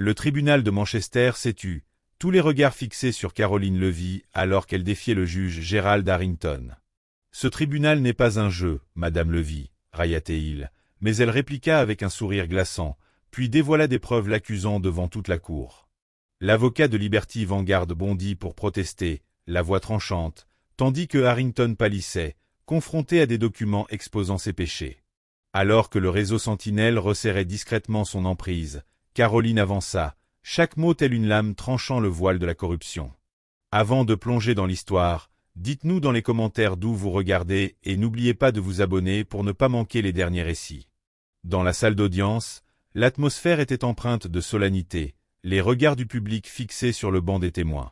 Le tribunal de Manchester s'est tu, tous les regards fixés sur Caroline Levy alors qu'elle défiait le juge Gerald Harrington. Ce tribunal n'est pas un jeu, Madame Levy, railla-t-il, mais elle répliqua avec un sourire glaçant, puis dévoila des preuves l'accusant devant toute la cour. L'avocat de Liberty Vanguard bondit pour protester, la voix tranchante, tandis que Harrington pâlissait, confronté à des documents exposant ses péchés. Alors que le réseau Sentinelle resserrait discrètement son emprise, Caroline avança, chaque mot tel une lame tranchant le voile de la corruption. Avant de plonger dans l'histoire, dites-nous dans les commentaires d'où vous regardez et n'oubliez pas de vous abonner pour ne pas manquer les derniers récits. Dans la salle d'audience, l'atmosphère était empreinte de solennité, les regards du public fixés sur le banc des témoins.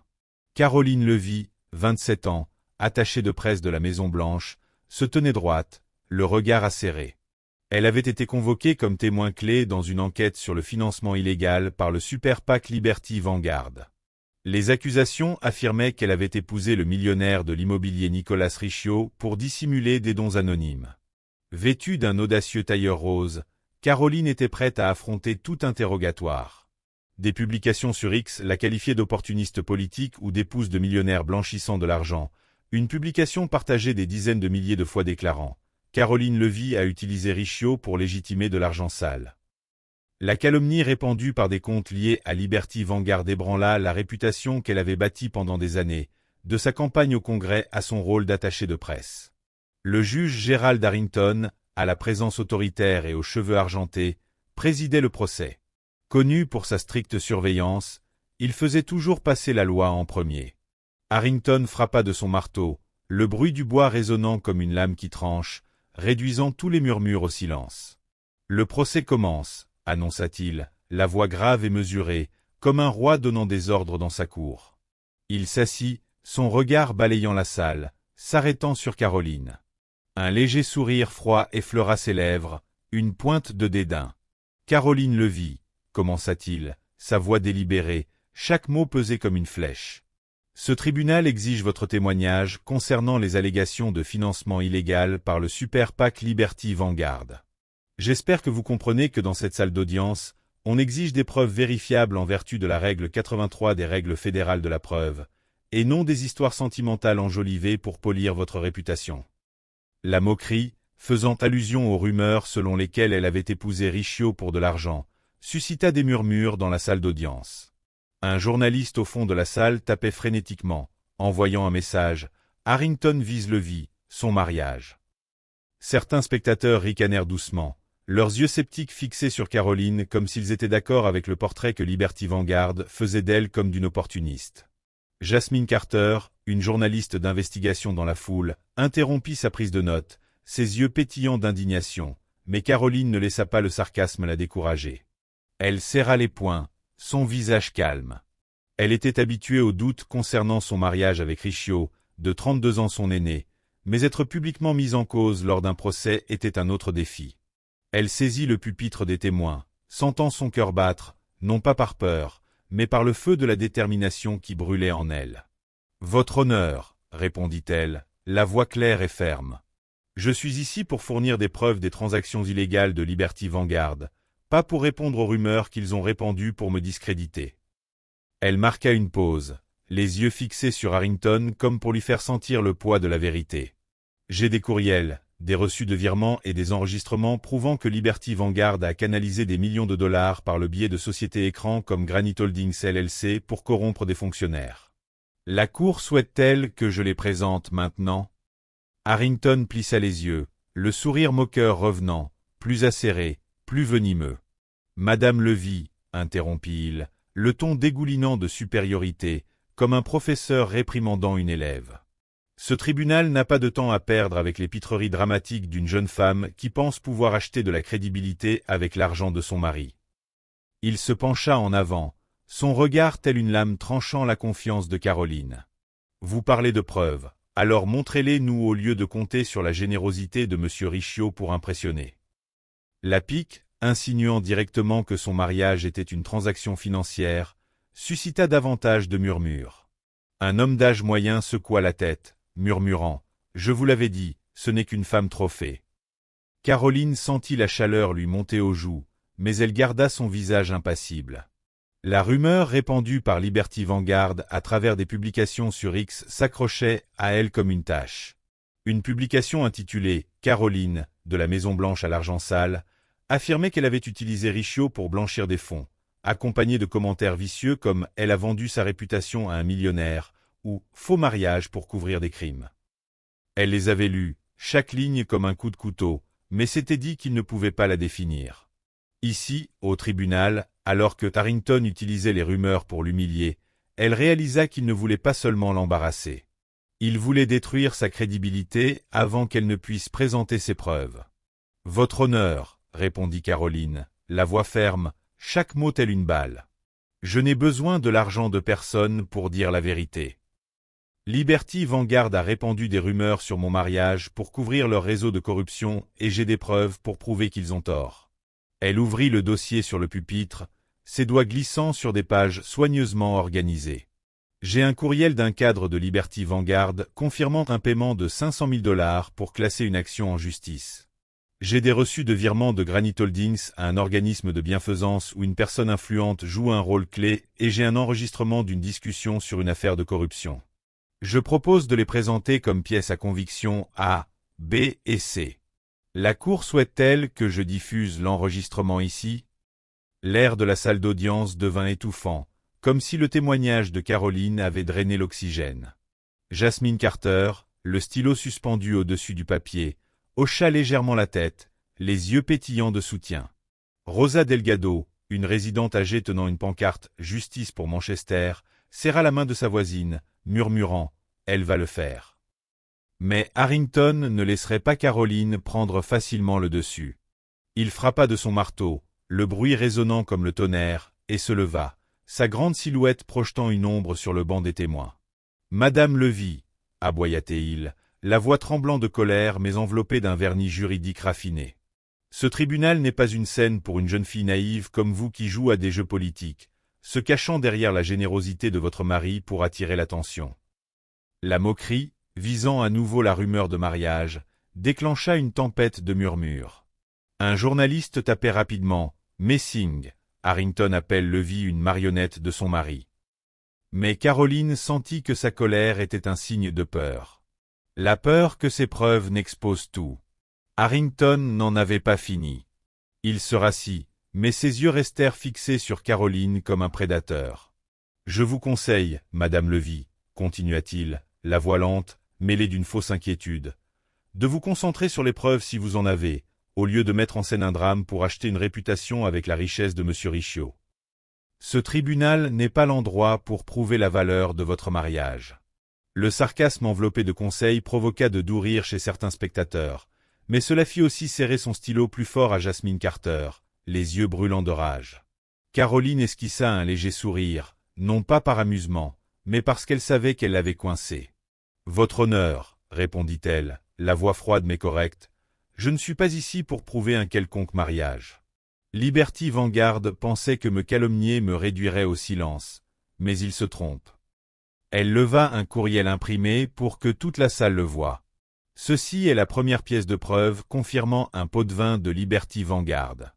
Caroline Levy, 27 ans, attachée de presse de la Maison-Blanche, se tenait droite, le regard acéré. Elle avait été convoquée comme témoin clé dans une enquête sur le financement illégal par le super PAC Liberty Vanguard. Les accusations affirmaient qu'elle avait épousé le millionnaire de l'immobilier Nicolas Riccio pour dissimuler des dons anonymes. Vêtue d'un audacieux tailleur rose, Caroline était prête à affronter tout interrogatoire. Des publications sur X la qualifiaient d'opportuniste politique ou d'épouse de millionnaires blanchissant de l'argent, une publication partagée des dizaines de milliers de fois déclarant « Caroline Levy a utilisé Riccio pour légitimer de l'argent sale ». La calomnie répandue par des comptes liés à Liberty Vanguard ébranla la réputation qu'elle avait bâtie pendant des années, de sa campagne au Congrès à son rôle d'attaché de presse. Le juge Gerald Harrington, à la présence autoritaire et aux cheveux argentés, présidait le procès. Connu pour sa stricte surveillance, il faisait toujours passer la loi en premier. Harrington frappa de son marteau, le bruit du bois résonnant comme une lame qui tranche, réduisant tous les murmures au silence. « Le procès commence », annonça-t-il, la voix grave et mesurée, comme un roi donnant des ordres dans sa cour. Il s'assit, son regard balayant la salle, s'arrêtant sur Caroline. Un léger sourire froid effleura ses lèvres, une pointe de dédain. « Caroline Levy », commença-t-il, sa voix délibérée, chaque mot pesé comme une flèche. « Ce tribunal exige votre témoignage concernant les allégations de financement illégal par le super PAC Liberty Vanguard. J'espère que vous comprenez que dans cette salle d'audience, on exige des preuves vérifiables en vertu de la règle 83 des règles fédérales de la preuve, et non des histoires sentimentales enjolivées pour polir votre réputation. » La moquerie, faisant allusion aux rumeurs selon lesquelles elle avait épousé Riccio pour de l'argent, suscita des murmures dans la salle d'audience. Un journaliste au fond de la salle tapait frénétiquement, envoyant un message « Harrington vise Levy, son mariage ». Certains spectateurs ricanèrent doucement, leurs yeux sceptiques fixés sur Caroline comme s'ils étaient d'accord avec le portrait que Liberty Vanguard faisait d'elle comme d'une opportuniste. Jasmine Carter, une journaliste d'investigation dans la foule, interrompit sa prise de notes, ses yeux pétillants d'indignation, mais Caroline ne laissa pas le sarcasme la décourager. Elle serra les poings, son visage calme. Elle était habituée aux doutes concernant son mariage avec Riccio, de 32 ans son aîné, mais être publiquement mise en cause lors d'un procès était un autre défi. Elle saisit le pupitre des témoins, sentant son cœur battre, non pas par peur, mais par le feu de la détermination qui brûlait en elle. « Votre honneur, » répondit-elle, la voix claire et ferme. « Je suis ici pour fournir des preuves des transactions illégales de Liberty Vanguard, pas pour répondre aux rumeurs qu'ils ont répandues pour me discréditer. » Elle marqua une pause, les yeux fixés sur Harrington comme pour lui faire sentir le poids de la vérité. « J'ai des courriels, des reçus de virements et des enregistrements prouvant que Liberty Vanguard a canalisé des millions de dollars par le biais de sociétés écrans comme Granite Holdings LLC pour corrompre des fonctionnaires. La Cour souhaite-t-elle que je les présente maintenant ?» Harrington plissa les yeux, le sourire moqueur revenant, plus acéré, plus venimeux. « Madame Levy, » interrompit-il, le ton dégoulinant de supériorité, comme un professeur réprimandant une élève. Ce tribunal n'a pas de temps à perdre avec les pitreries dramatiques d'une jeune femme qui pense pouvoir acheter de la crédibilité avec l'argent de son mari. Il se pencha en avant, son regard tel une lame tranchant la confiance de Caroline. « Vous parlez de preuves, alors montrez-les-nous au lieu de compter sur la générosité de M. Riccio pour impressionner. » La pique, insinuant directement que son mariage était une transaction financière, suscita davantage de murmures. Un homme d'âge moyen secoua la tête, murmurant « Je vous l'avais dit, ce n'est qu'une femme trophée. » Caroline sentit la chaleur lui monter aux joues, mais elle garda son visage impassible. La rumeur répandue par Liberty Vanguard à travers des publications sur X s'accrochait à elle comme une tâche. Une publication intitulée « Caroline, de la Maison-Blanche à l'argent sale » affirmait qu'elle avait utilisé Riccio pour blanchir des fonds, accompagnée de commentaires vicieux comme « Elle a vendu sa réputation à un millionnaire » ou « Faux mariage pour couvrir des crimes ». Elle les avait lus, chaque ligne comme un coup de couteau, mais s'était dit qu'il ne pouvait pas la définir. Ici, au tribunal, alors que Harrington utilisait les rumeurs pour l'humilier, elle réalisa qu'il ne voulait pas seulement l'embarrasser. Il voulait détruire sa crédibilité avant qu'elle ne puisse présenter ses preuves. « Votre honneur, » répondit Caroline, la voix ferme, chaque mot tel une balle. « Je n'ai besoin de l'argent de personne pour dire la vérité. Liberty Vanguard a répandu des rumeurs sur mon mariage pour couvrir leur réseau de corruption et j'ai des preuves pour prouver qu'ils ont tort. » Elle ouvrit le dossier sur le pupitre, ses doigts glissant sur des pages soigneusement organisées. J'ai un courriel d'un cadre de Liberty Vanguard confirmant un paiement de 500 000 $ pour classer une action en justice. J'ai des reçus de virement de Granite Holdings à un organisme de bienfaisance où une personne influente joue un rôle clé et j'ai un enregistrement d'une discussion sur une affaire de corruption. Je propose de les présenter comme pièces à conviction A, B et C. La Cour souhaite-t-elle que je diffuse l'enregistrement ici? L'air de la salle d'audience devint étouffant, comme si le témoignage de Caroline avait drainé l'oxygène. Jasmine Carter, le stylo suspendu au-dessus du papier, hocha légèrement la tête, les yeux pétillants de soutien. Rosa Delgado, une résidente âgée tenant une pancarte « Justice pour Manchester », serra la main de sa voisine, murmurant « Elle va le faire ». Mais Harrington ne laisserait pas Caroline prendre facilement le dessus. Il frappa de son marteau, le bruit résonnant comme le tonnerre, et se leva, sa grande silhouette projetant une ombre sur le banc des témoins. « Madame Levy » aboya-t-il, la voix tremblant de colère mais enveloppée d'un vernis juridique raffiné. « Ce tribunal n'est pas une scène pour une jeune fille naïve comme vous qui joue à des jeux politiques, se cachant derrière la générosité de votre mari pour attirer l'attention. » La moquerie, visant à nouveau la rumeur de mariage, déclencha une tempête de murmures. Un journaliste tapait rapidement « Messing ». Harrington appelle Levy une marionnette de son mari. Mais Caroline sentit que sa colère était un signe de peur. La peur que ses preuves n'exposent tout. Harrington n'en avait pas fini. Il se rassit, mais ses yeux restèrent fixés sur Caroline comme un prédateur. « Je vous conseille, Madame Levy, » continua-t-il, la voix lente, mêlée d'une fausse inquiétude, « de vous concentrer sur les preuves si vous en avez, au lieu de mettre en scène un drame pour acheter une réputation avec la richesse de M. Riccio. Ce tribunal n'est pas l'endroit pour prouver la valeur de votre mariage. » Le sarcasme enveloppé de conseils provoqua de doux rires chez certains spectateurs, mais cela fit aussi serrer son stylo plus fort à Jasmine Carter, les yeux brûlants de rage. Caroline esquissa un léger sourire, non pas par amusement, mais parce qu'elle savait qu'elle l'avait coincé. « Votre honneur, » répondit-elle, la voix froide mais correcte, « je ne suis pas ici pour prouver un quelconque mariage. Liberty Vanguard pensait que me calomnier me réduirait au silence, mais il se trompe. » Elle leva un courriel imprimé pour que toute la salle le voie. « Ceci est la première pièce de preuve confirmant un pot de vin de Liberty Vanguard.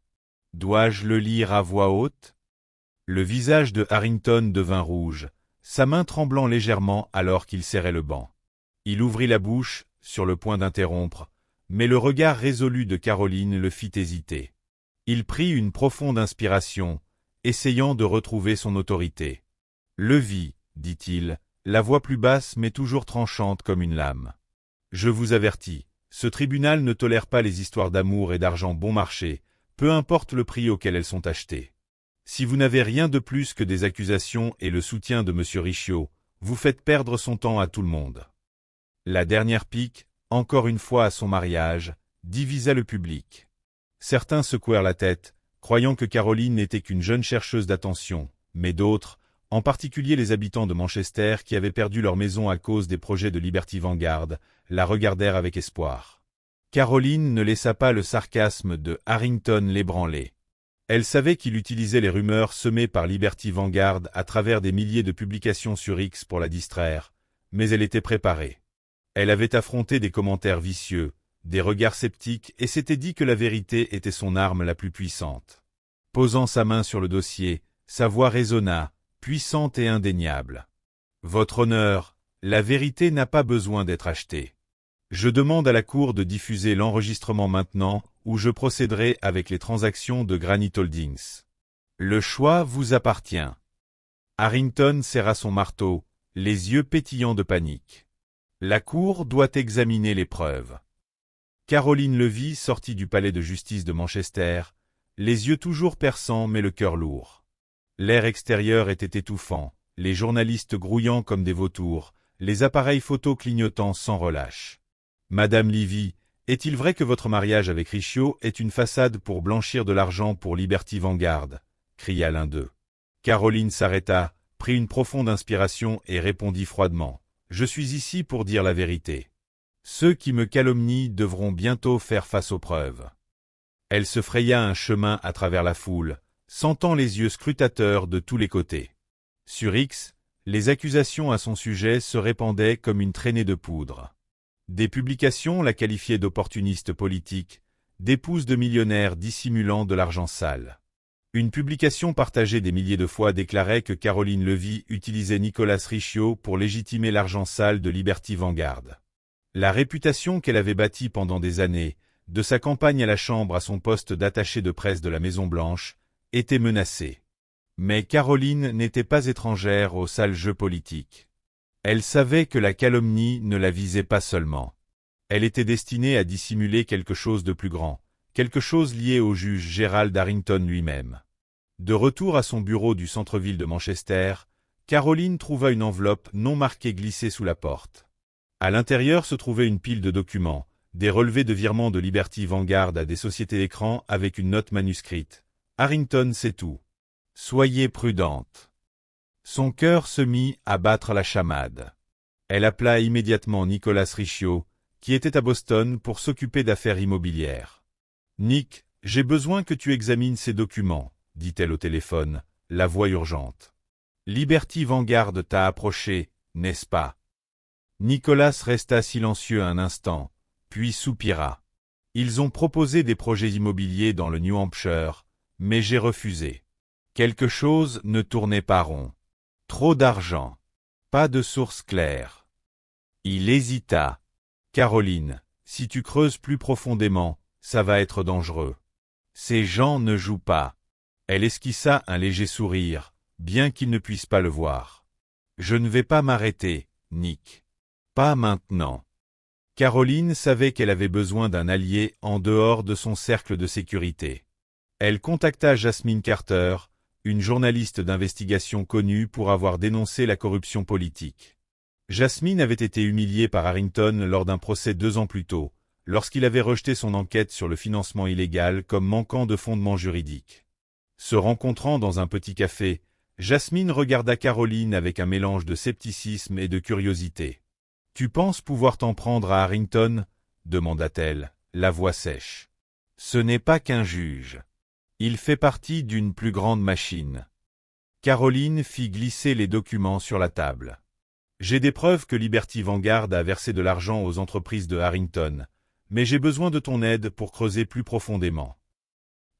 Dois-je le lire à voix haute ?» Le visage de Harrington devint rouge, sa main tremblant légèrement alors qu'il serrait le banc. Il ouvrit la bouche, sur le point d'interrompre, mais le regard résolu de Caroline le fit hésiter. Il prit une profonde inspiration, essayant de retrouver son autorité. « Levy, » dit-il, la voix plus basse mais toujours tranchante comme une lame. « Je vous avertis, ce tribunal ne tolère pas les histoires d'amour et d'argent bon marché, peu importe le prix auquel elles sont achetées. Si vous n'avez rien de plus que des accusations et le soutien de M. Riccio, vous faites perdre son temps à tout le monde. » La dernière pique, encore une fois à son mariage, divisa le public. Certains secouèrent la tête, croyant que Caroline n'était qu'une jeune chercheuse d'attention, mais d'autres, en particulier les habitants de Manchester qui avaient perdu leur maison à cause des projets de Liberty Vanguard, la regardèrent avec espoir. Caroline ne laissa pas le sarcasme de Harrington l'ébranler. Elle savait qu'il utilisait les rumeurs semées par Liberty Vanguard à travers des milliers de publications sur X pour la distraire, mais elle était préparée. Elle avait affronté des commentaires vicieux, des regards sceptiques et s'était dit que la vérité était son arme la plus puissante. Posant sa main sur le dossier, Sa voix résonna, puissante et indéniable. Votre honneur, la vérité n'a pas besoin d'être achetée. Je demande à la Cour de diffuser l'enregistrement maintenant, ou je procéderai avec les transactions de Granite Holdings. Le choix vous appartient. Harrington serra son marteau, les yeux pétillants de panique. La Cour doit examiner les preuves. Caroline Levy sortit du palais de justice de Manchester, les yeux toujours perçants mais le cœur lourd. L'air extérieur était étouffant, les journalistes grouillant comme des vautours, les appareils photo clignotant sans relâche. Madame Levy, est-il vrai que votre mariage avec Riccio est une façade pour blanchir de l'argent pour Liberty Vanguard? Cria l'un d'eux. Caroline s'arrêta, prit une profonde inspiration et répondit froidement. Je suis ici pour dire la vérité. Ceux qui me calomnient devront bientôt faire face aux preuves. Elle se fraya un chemin à travers la foule, sentant les yeux scrutateurs de tous les côtés. Sur X, les accusations à son sujet se répandaient comme une traînée de poudre. Des publications la qualifiaient d'opportuniste politique, d'épouse de millionnaires dissimulant de l'argent sale. Une publication partagée des milliers de fois déclarait que Caroline Levy utilisait Nicolas Riccio pour légitimer l'argent sale de Liberty Vanguard. La réputation qu'elle avait bâtie pendant des années, de sa campagne à la Chambre à son poste d'attachée de presse de la Maison-Blanche, était menacée. Mais Caroline n'était pas étrangère au sale jeu politique. Elle savait que la calomnie ne la visait pas seulement. Elle était destinée à dissimuler quelque chose de plus grand, quelque chose lié au juge Gerald Harrington lui-même. De retour à son bureau du centre-ville de Manchester, Caroline trouva une enveloppe non marquée glissée sous la porte. À l'intérieur se trouvait une pile de documents, des relevés de virements de Liberty Vanguard à des sociétés d'écran avec une note manuscrite. Harrington sait tout. Soyez prudente. Son cœur se mit à battre la chamade. Elle appela immédiatement Nicolas Riccio, qui était à Boston pour s'occuper d'affaires immobilières. « Nick, j'ai besoin que tu examines ces documents, » dit-elle au téléphone, la voix urgente. « Liberty Vanguard t'a approché, n'est-ce pas ?» Nicolas resta silencieux un instant, puis soupira. « Ils ont proposé des projets immobiliers dans le New Hampshire, mais j'ai refusé. Quelque chose ne tournait pas rond. Trop d'argent. Pas de source claire. » Il hésita. « Caroline, si tu creuses plus profondément, ça va être dangereux. Ces gens ne jouent pas. » Elle esquissa un léger sourire, bien qu'il ne puisse pas le voir. « Je ne vais pas m'arrêter, Nick. Pas maintenant. » Caroline savait qu'elle avait besoin d'un allié en dehors de son cercle de sécurité. Elle contacta Jasmine Carter, une journaliste d'investigation connue pour avoir dénoncé la corruption politique. Jasmine avait été humiliée par Harrington lors d'un procès 2 ans plus tôt, lorsqu'il avait rejeté son enquête sur le financement illégal comme manquant de fondement juridique. Se rencontrant dans un petit café, Jasmine regarda Caroline avec un mélange de scepticisme et de curiosité. « Tu penses pouvoir t'en prendre à Harrington ?» demanda-t-elle, la voix sèche. « Ce n'est pas qu'un juge. Il fait partie d'une plus grande machine. » Caroline fit glisser les documents sur la table. « J'ai des preuves que Liberty Vanguard a versé de l'argent aux entreprises de Harrington, mais j'ai besoin de ton aide pour creuser plus profondément. »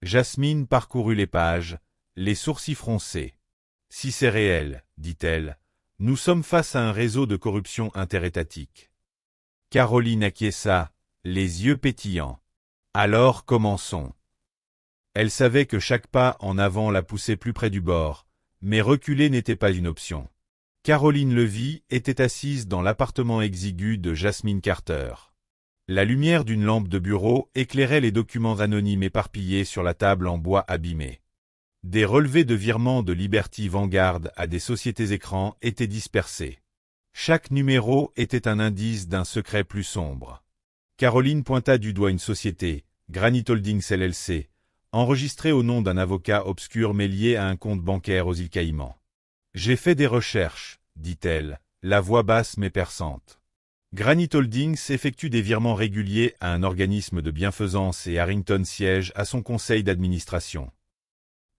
Jasmine parcourut les pages, les sourcils froncés. « Si c'est réel, dit-elle, nous sommes face à un réseau de corruption interétatique. » Caroline acquiesça, les yeux pétillants. « Alors commençons. » Elle savait que chaque pas en avant la poussait plus près du bord, mais reculer n'était pas une option. Caroline Levy était assise dans l'appartement exigu de Jasmine Carter. La lumière d'une lampe de bureau éclairait les documents anonymes éparpillés sur la table en bois abîmé. Des relevés de virements de Liberty Vanguard à des sociétés écrans étaient dispersés. Chaque numéro était un indice d'un secret plus sombre. Caroline pointa du doigt une société, Granite Holdings LLC, enregistrée au nom d'un avocat obscur mais lié à un compte bancaire aux îles Caïmans. « J'ai fait des recherches, » dit-elle, la voix basse mais perçante. Granite Holdings effectue des virements réguliers à un organisme de bienfaisance et Harrington siège à son conseil d'administration.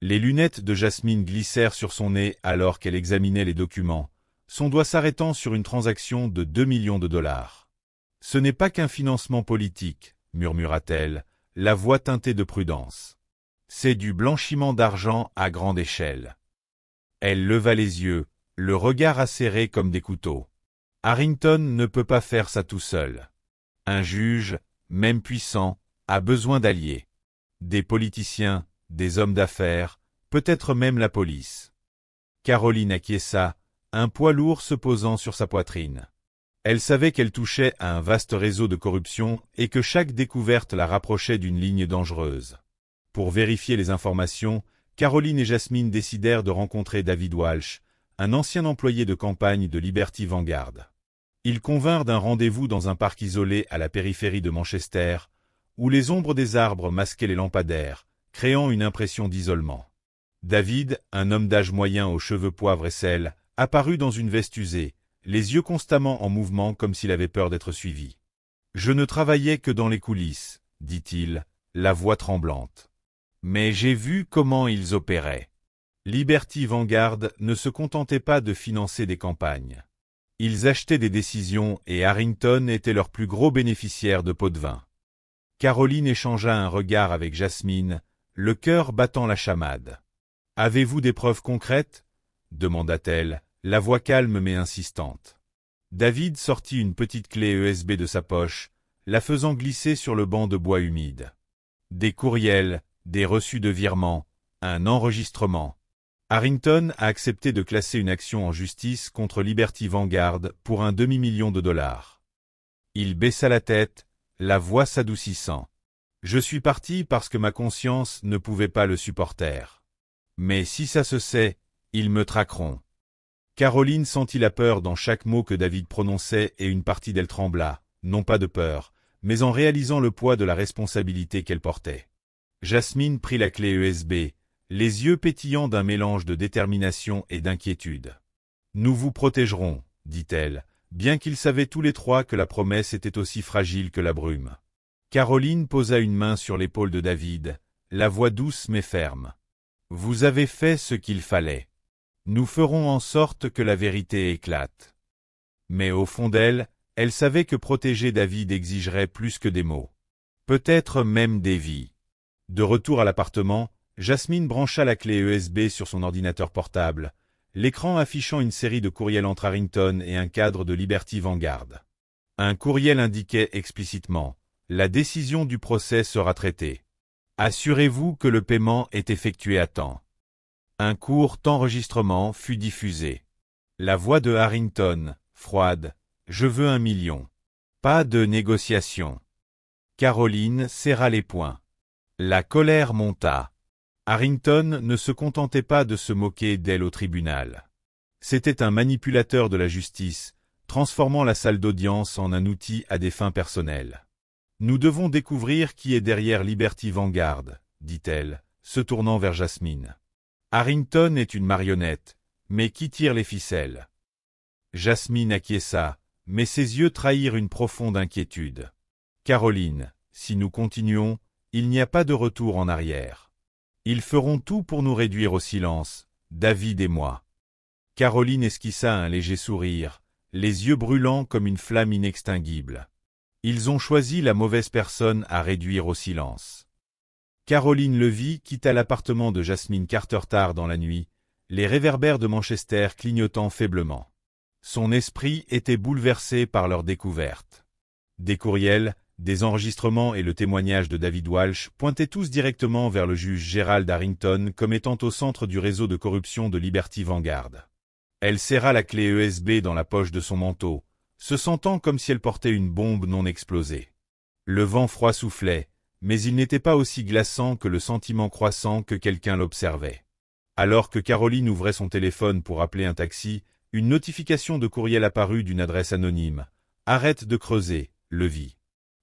Les lunettes de Jasmine glissèrent sur son nez alors qu'elle examinait les documents, son doigt s'arrêtant sur une transaction de 2 millions de dollars. « Ce n'est pas qu'un financement politique, » murmura-t-elle, la voix teintée de prudence. « C'est du blanchiment d'argent à grande échelle. Elle leva les yeux, le regard acéré comme des couteaux. Harrington ne peut pas faire ça tout seul. Un juge, même puissant, a besoin d'alliés. Des politiciens, des hommes d'affaires, peut-être même la police. Caroline acquiesça, un poids lourd se posant sur sa poitrine. Elle savait qu'elle touchait à un vaste réseau de corruption et que chaque découverte la rapprochait d'une ligne dangereuse. Pour vérifier les informations, Caroline et Jasmine décidèrent de rencontrer David Walsh, un ancien employé de campagne de Liberty Vanguard. Ils convinrent d'un rendez-vous dans un parc isolé à la périphérie de Manchester, où les ombres des arbres masquaient les lampadaires, créant une impression d'isolement. David, un homme d'âge moyen aux cheveux poivre et sel, apparut dans une veste usée, les yeux constamment en mouvement comme s'il avait peur d'être suivi. « Je ne travaillais que dans les coulisses, » dit-il, la voix tremblante. « Mais j'ai vu comment ils opéraient. Liberty Vanguard ne se contentait pas de financer des campagnes. Ils achetaient des décisions et Harrington était leur plus gros bénéficiaire de pots de vin. » Caroline échangea un regard avec Jasmine, le cœur battant la chamade. « Avez-vous des preuves concrètes ?» demanda-t-elle, la voix calme mais insistante. David sortit une petite clé USB de sa poche, la faisant glisser sur le banc de bois humide. Des courriels, des reçus de virement, un enregistrement. Harrington a accepté de classer une action en justice contre Liberty Vanguard pour un demi-million de dollars. Il baissa la tête, la voix s'adoucissant. « Je suis parti parce que ma conscience ne pouvait pas le supporter. Mais si ça se sait, ils me traqueront. » Caroline sentit la peur dans chaque mot que David prononçait et une partie d'elle trembla, non pas de peur, mais en réalisant le poids de la responsabilité qu'elle portait. Jasmine prit la clé USB, les yeux pétillants d'un mélange de détermination et d'inquiétude. « Nous vous protégerons, » dit-elle, bien qu'ils savaient tous les trois que la promesse était aussi fragile que la brume. Caroline posa une main sur l'épaule de David, la voix douce mais ferme. « Vous avez fait ce qu'il fallait. Nous ferons en sorte que la vérité éclate. » Mais au fond d'elle, elle savait que protéger David exigerait plus que des mots. Peut-être même des vies. De retour à l'appartement, Jasmine brancha la clé USB sur son ordinateur portable, l'écran affichant une série de courriels entre Harrington et un cadre de Liberty Vanguard. Un courriel indiquait explicitement « La décision du procès sera traitée. Assurez-vous que le paiement est effectué à temps. » Un court enregistrement fut diffusé. La voix de Harrington, froide, « Je veux 1 million. » Pas de négociation. Caroline serra les poings. La colère monta. Harrington ne se contentait pas de se moquer d'elle au tribunal. C'était un manipulateur de la justice, transformant la salle d'audience en un outil à des fins personnelles. « Nous devons découvrir qui est derrière Liberty Vanguard, » dit-elle, se tournant vers Jasmine. Harrington est une marionnette, mais qui tire les ficelles? Jasmine acquiesça, mais ses yeux trahirent une profonde inquiétude. Caroline, si nous continuons, il n'y a pas de retour en arrière. Ils feront tout pour nous réduire au silence, David et moi. Caroline esquissa un léger sourire, les yeux brûlants comme une flamme inextinguible. Ils ont choisi la mauvaise personne à réduire au silence. Caroline Levy quitta l'appartement de Jasmine Carter tard dans la nuit, les réverbères de Manchester clignotant faiblement. Son esprit était bouleversé par leur découverte. Des courriels, des enregistrements et le témoignage de David Walsh pointaient tous directement vers le juge Gerald Harrington comme étant au centre du réseau de corruption de Liberty Vanguard. Elle serra la clé USB dans la poche de son manteau, se sentant comme si elle portait une bombe non explosée. Le vent froid soufflait, mais il n'était pas aussi glaçant que le sentiment croissant que quelqu'un l'observait. Alors que Caroline ouvrait son téléphone pour appeler un taxi, une notification de courriel apparut d'une adresse anonyme. « Arrête de creuser, Levy.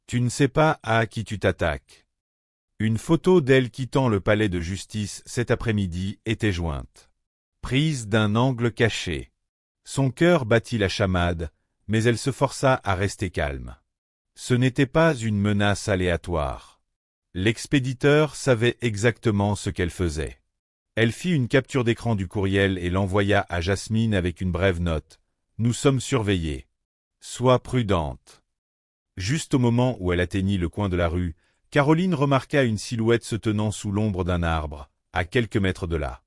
Tu ne sais pas à qui tu t'attaques. » Une photo d'elle quittant le palais de justice cet après-midi était jointe. Prise d'un angle caché. Son cœur battit la chamade, mais elle se força à rester calme. Ce n'était pas une menace aléatoire. L'expéditeur savait exactement ce qu'elle faisait. Elle fit une capture d'écran du courriel et l'envoya à Jasmine avec une brève note. « Nous sommes surveillés. Sois prudente. » Juste au moment où elle atteignit le coin de la rue, Caroline remarqua une silhouette se tenant sous l'ombre d'un arbre, à quelques mètres de là.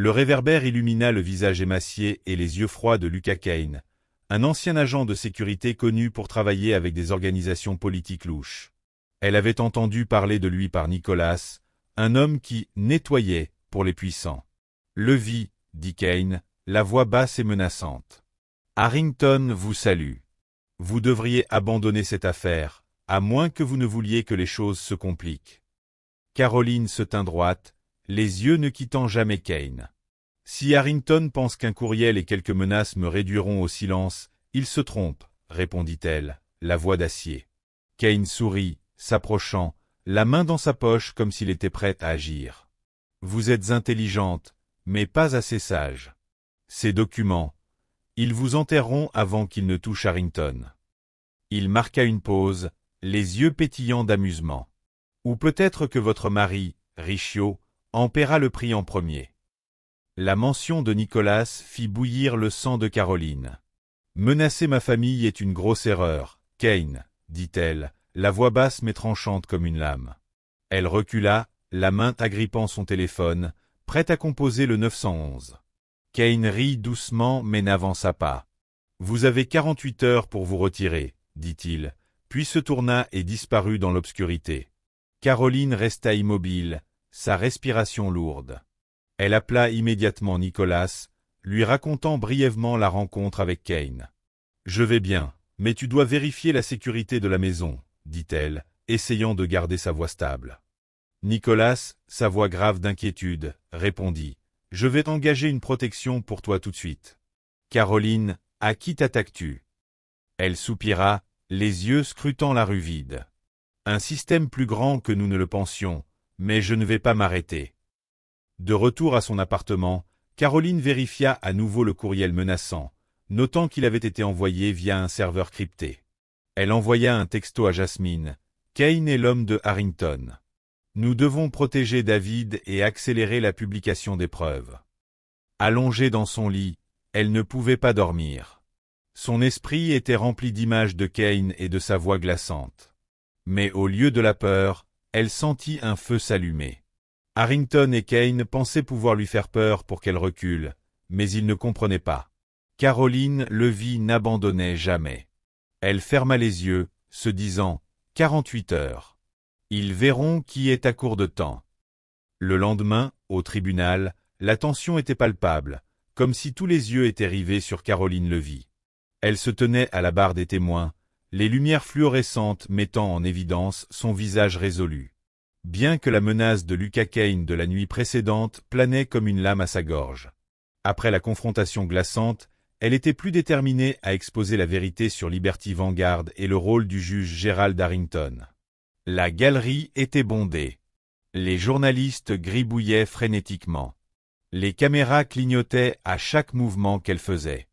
Le réverbère illumina le visage émacié et les yeux froids de Lucas Kane, un ancien agent de sécurité connu pour travailler avec des organisations politiques louches. Elle avait entendu parler de lui par Nicholas, un homme qui nettoyait pour les puissants. « Levy, dit Kane, la voix basse et menaçante. Harrington vous salue. Vous devriez abandonner cette affaire, à moins que vous ne vouliez que les choses se compliquent. » Caroline se tint droite, les yeux ne quittant jamais Kane. « Si Harrington pense qu'un courriel et quelques menaces me réduiront au silence, il se trompe, répondit-elle, la voix d'acier. Kane sourit, s'approchant, la main dans sa poche comme s'il était prêt à agir. « Vous êtes intelligente, mais pas assez sage. Ces documents, ils vous enterreront avant qu'ils ne touchent Harrington. » Il marqua une pause, les yeux pétillants d'amusement. « Ou peut-être que votre mari, Richiot, en paiera le prix en premier. » La mention de Nicholas fit bouillir le sang de Caroline. « Menacer ma famille est une grosse erreur, Kane, dit-elle, la voix basse mais tranchante comme une lame. » Elle recula, la main agrippant son téléphone, prête à composer le 911. Kane rit doucement mais n'avança pas. « Vous avez 48 heures pour vous retirer, » dit-il, puis se tourna et disparut dans l'obscurité. Caroline resta immobile, sa respiration lourde. Elle appela immédiatement Nicholas, lui racontant brièvement la rencontre avec Kane. « Je vais bien, mais tu dois vérifier la sécurité de la maison, » dit-elle, essayant de garder sa voix stable. Nicholas, sa voix grave d'inquiétude, répondit. « Je vais t'engager une protection pour toi tout de suite. »« Caroline, à qui t'attaques-tu » Elle soupira, les yeux scrutant la rue vide. « Un système plus grand que nous ne le pensions, mais je ne vais pas m'arrêter. » De retour à son appartement, Caroline vérifia à nouveau le courriel menaçant, notant qu'il avait été envoyé via un serveur crypté. Elle envoya un texto à Jasmine. « Kane est l'homme de Harrington. Nous devons protéger David et accélérer la publication des preuves. » Allongée dans son lit, elle ne pouvait pas dormir. Son esprit était rempli d'images de Kane et de sa voix glaçante. Mais au lieu de la peur, elle sentit un feu s'allumer. Harrington et Kane pensaient pouvoir lui faire peur pour qu'elle recule, mais ils ne comprenaient pas. Caroline Levy n'abandonnait jamais. Elle ferma les yeux, se disant « 48 heures. Ils verront qui est à court de temps. » Le lendemain, au tribunal, la tension était palpable, comme si tous les yeux étaient rivés sur Caroline Levy. Elle se tenait à la barre des témoins, les lumières fluorescentes mettant en évidence son visage résolu. Bien que la menace de Lucas Kane de la nuit précédente planait comme une lame à sa gorge. Après la confrontation glaçante, elle était plus déterminée à exposer la vérité sur Liberty Vanguard et le rôle du juge Gerald Harrington. La galerie était bondée. Les journalistes gribouillaient frénétiquement. Les caméras clignotaient à chaque mouvement qu'elle faisait.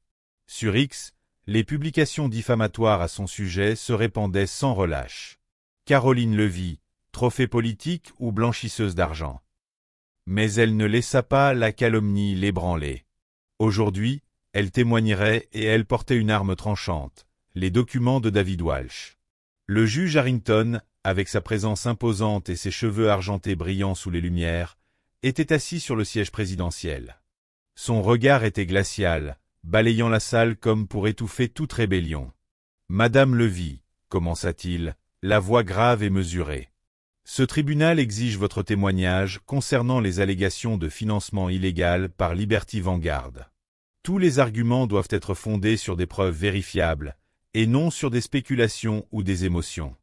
Sur X, les publications diffamatoires à son sujet se répandaient sans relâche. Caroline Levy, trophée politique ou blanchisseuse d'argent. Mais elle ne laissa pas la calomnie l'ébranler. Aujourd'hui, elle témoignerait et elle portait une arme tranchante, les documents de David Walsh. Le juge Harrington, avec sa présence imposante et ses cheveux argentés brillant sous les lumières, était assis sur le siège présidentiel. Son regard était glacial, balayant la salle comme pour étouffer toute rébellion. « Madame Levy, commença-t-il, la voix grave et mesurée. Ce tribunal exige votre témoignage concernant les allégations de financement illégal par Liberty Vanguard. Tous les arguments doivent être fondés sur des preuves vérifiables, et non sur des spéculations ou des émotions. »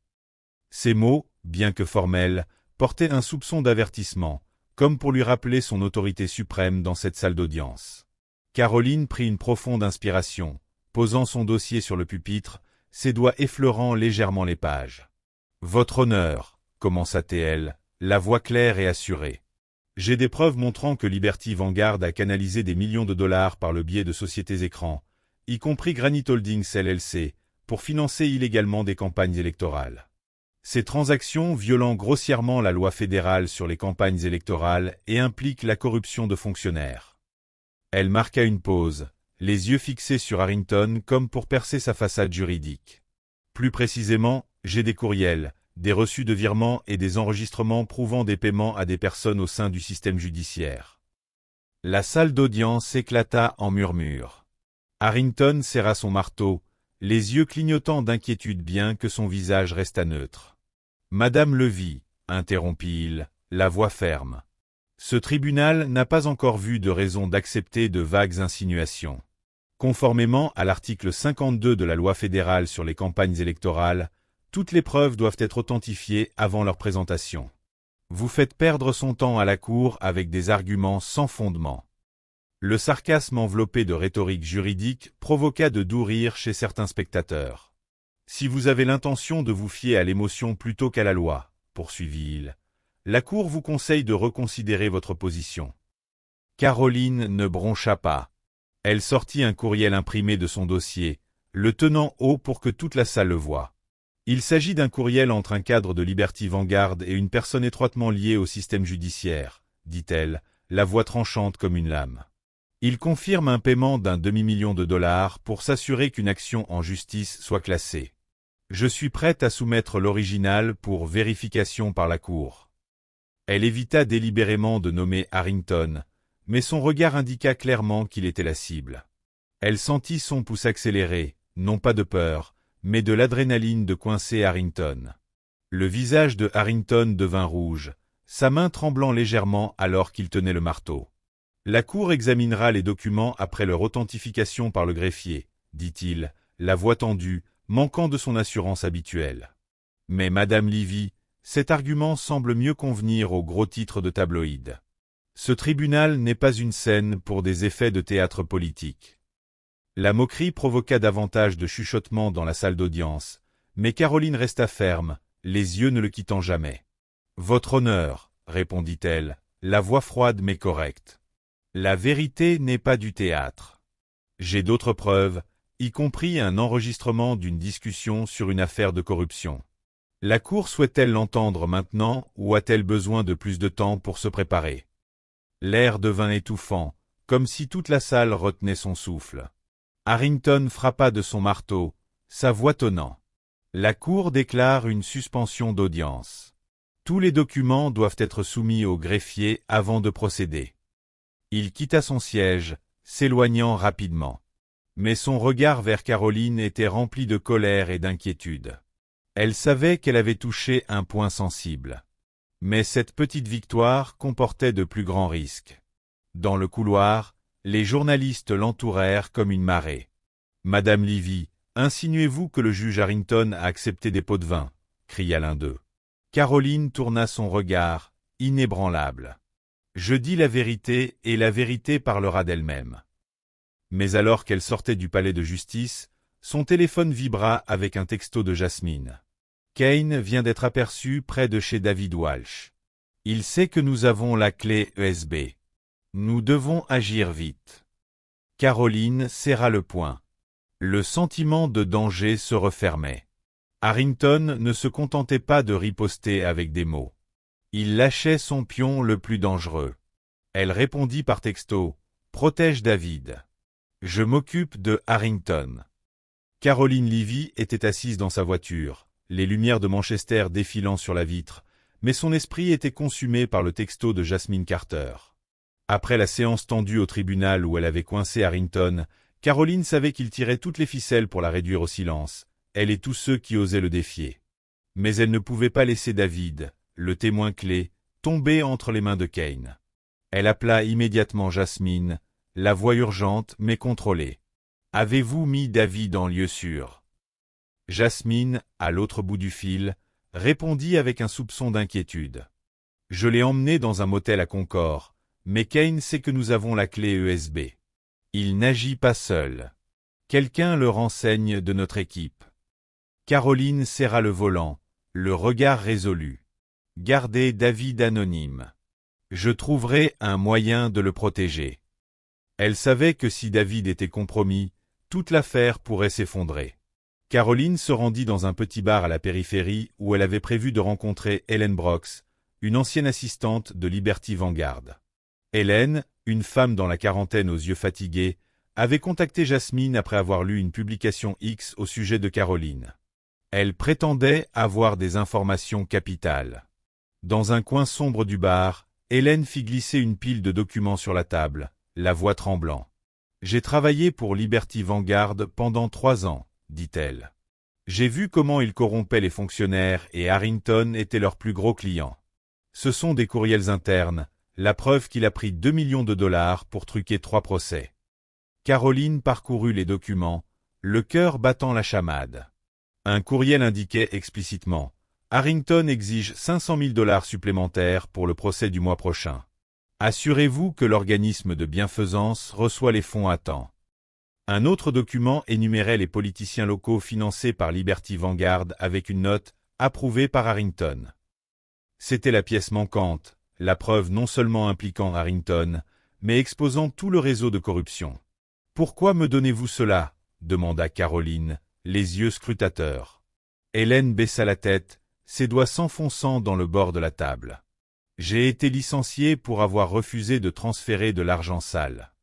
Ces mots, bien que formels, portaient un soupçon d'avertissement, comme pour lui rappeler son autorité suprême dans cette salle d'audience. Caroline prit une profonde inspiration, posant son dossier sur le pupitre, ses doigts effleurant légèrement les pages. « Votre honneur, » commença-t-elle, la voix claire et assurée. « J'ai des preuves montrant que Liberty Vanguard a canalisé des millions de dollars par le biais de sociétés écrans, y compris Granite Holdings LLC, pour financer illégalement des campagnes électorales. Ces transactions violant grossièrement la loi fédérale sur les campagnes électorales et impliquent la corruption de fonctionnaires. » Elle marqua une pause, les yeux fixés sur Harrington comme pour percer sa façade juridique. « Plus précisément, j'ai des courriels, des reçus de virements et des enregistrements prouvant des paiements à des personnes au sein du système judiciaire. » La salle d'audience éclata en murmures. Harrington serra son marteau, les yeux clignotant d'inquiétude bien que son visage restât neutre. « Madame Levy, interrompit-il, la voix ferme. Ce tribunal n'a pas encore vu de raison d'accepter de vagues insinuations. Conformément à l'article 52 de la loi fédérale sur les campagnes électorales, toutes les preuves doivent être authentifiées avant leur présentation. Vous faites perdre son temps à la Cour avec des arguments sans fondement. » Le sarcasme enveloppé de rhétorique juridique provoqua de doux rires chez certains spectateurs. « Si vous avez l'intention de vous fier à l'émotion plutôt qu'à la loi, poursuivit-il, la Cour vous conseille de reconsidérer votre position. » Caroline ne broncha pas. Elle sortit un courriel imprimé de son dossier, le tenant haut pour que toute la salle le voie. « Il s'agit d'un courriel entre un cadre de Liberty Vanguard et une personne étroitement liée au système judiciaire, dit-elle, la voix tranchante comme une lame. Il confirme un paiement d'un $250 000 pour s'assurer qu'une action en justice soit classée. Je suis prête à soumettre l'original pour vérification par la Cour. » Elle évita délibérément de nommer Harrington, mais son regard indiqua clairement qu'il était la cible. Elle sentit son pouce accélérer, non pas de peur, mais de l'adrénaline de coincer Harrington. Le visage de Harrington devint rouge, sa main tremblant légèrement alors qu'il tenait le marteau. « La Cour examinera les documents après leur authentification par le greffier, dit-il, la voix tendue, manquant de son assurance habituelle. Mais Madame Levy, cet argument semble mieux convenir aux gros titres de tabloïd. Ce tribunal n'est pas une scène pour des effets de théâtre politique. » La moquerie provoqua davantage de chuchotements dans la salle d'audience, mais Caroline resta ferme, les yeux ne le quittant jamais. « Votre honneur, répondit-elle, la voix froide mais correcte. La vérité n'est pas du théâtre. J'ai d'autres preuves, y compris un enregistrement d'une discussion sur une affaire de corruption. La Cour souhaite-t-elle l'entendre maintenant ou a-t-elle besoin de plus de temps pour se préparer ?» L'air devint étouffant, comme si toute la salle retenait son souffle. Harrington frappa de son marteau, sa voix tonnant. « La Cour déclare une suspension d'audience. Tous les documents doivent être soumis au greffier avant de procéder. » Il quitta son siège, s'éloignant rapidement. Mais son regard vers Caroline était rempli de colère et d'inquiétude. Elle savait qu'elle avait touché un point sensible. Mais cette petite victoire comportait de plus grands risques. Dans le couloir, les journalistes l'entourèrent comme une marée. « Madame Levy, insinuez-vous que le juge Harrington a accepté des pots de vin ?» cria l'un d'eux. Caroline tourna son regard, inébranlable. « Je dis la vérité et la vérité parlera d'elle-même. » Mais alors qu'elle sortait du palais de justice, son téléphone vibra avec un texto de Jasmine. « Kane vient d'être aperçu près de chez David Walsh. Il sait que nous avons la clé USB. Nous devons agir vite. » Caroline serra le poing. Le sentiment de danger se refermait. Harrington ne se contentait pas de riposter avec des mots. Il lâchait son pion le plus dangereux. Elle répondit par texto, « Protège David. Je m'occupe de Harrington. » Caroline Levy était assise dans sa voiture, les lumières de Manchester défilant sur la vitre, mais son esprit était consumé par le texto de Jasmine Carter. Après la séance tendue au tribunal où elle avait coincé Harrington, Caroline savait qu'il tirait toutes les ficelles pour la réduire au silence, elle et tous ceux qui osaient le défier. Mais elle ne pouvait pas laisser David, le témoin clé, tomber entre les mains de Kane. Elle appela immédiatement Jasmine, la voix urgente mais contrôlée. « Avez-vous mis David en lieu sûr ?» Jasmine, à l'autre bout du fil, répondit avec un soupçon d'inquiétude. « Je l'ai emmené dans un motel à Concorde, mais Kane sait que nous avons la clé USB. Il n'agit pas seul. Quelqu'un le renseigne de notre équipe. » Caroline serra le volant, le regard résolu. « Gardez David anonyme. Je trouverai un moyen de le protéger. » Elle savait que si David était compromis, toute l'affaire pourrait s'effondrer. Caroline se rendit dans un petit bar à la périphérie où elle avait prévu de rencontrer Helen Brooks, une ancienne assistante de Liberty Vanguard. Helen, une femme dans la quarantaine aux yeux fatigués, avait contacté Jasmine après avoir lu une publication X au sujet de Caroline. Elle prétendait avoir des informations capitales. Dans un coin sombre du bar, Hélène fit glisser une pile de documents sur la table, la voix tremblant. J'ai travaillé pour Liberty Vanguard pendant 3 ans, dit-elle. J'ai vu comment ils corrompaient les fonctionnaires et Harrington était leur plus gros client. Ce sont des courriels internes, la preuve qu'il a pris 2 millions de dollars pour truquer 3 procès. Caroline parcourut les documents, le cœur battant la chamade. Un courriel indiquait explicitement « Harrington exige 500 000 dollars supplémentaires pour le procès du mois prochain. Assurez-vous que l'organisme de bienfaisance reçoit les fonds à temps. » Un autre document énumérait les politiciens locaux financés par Liberty Vanguard avec une note « Approuvée par Harrington ». C'était la pièce manquante, la preuve non seulement impliquant Harrington, mais exposant tout le réseau de corruption. « Pourquoi me donnez-vous cela ?» demanda Caroline, les yeux scrutateurs. Hélène baissa la tête, ses doigts s'enfonçant dans le bord de la table. « J'ai été licenciée pour avoir refusé de transférer de l'argent sale.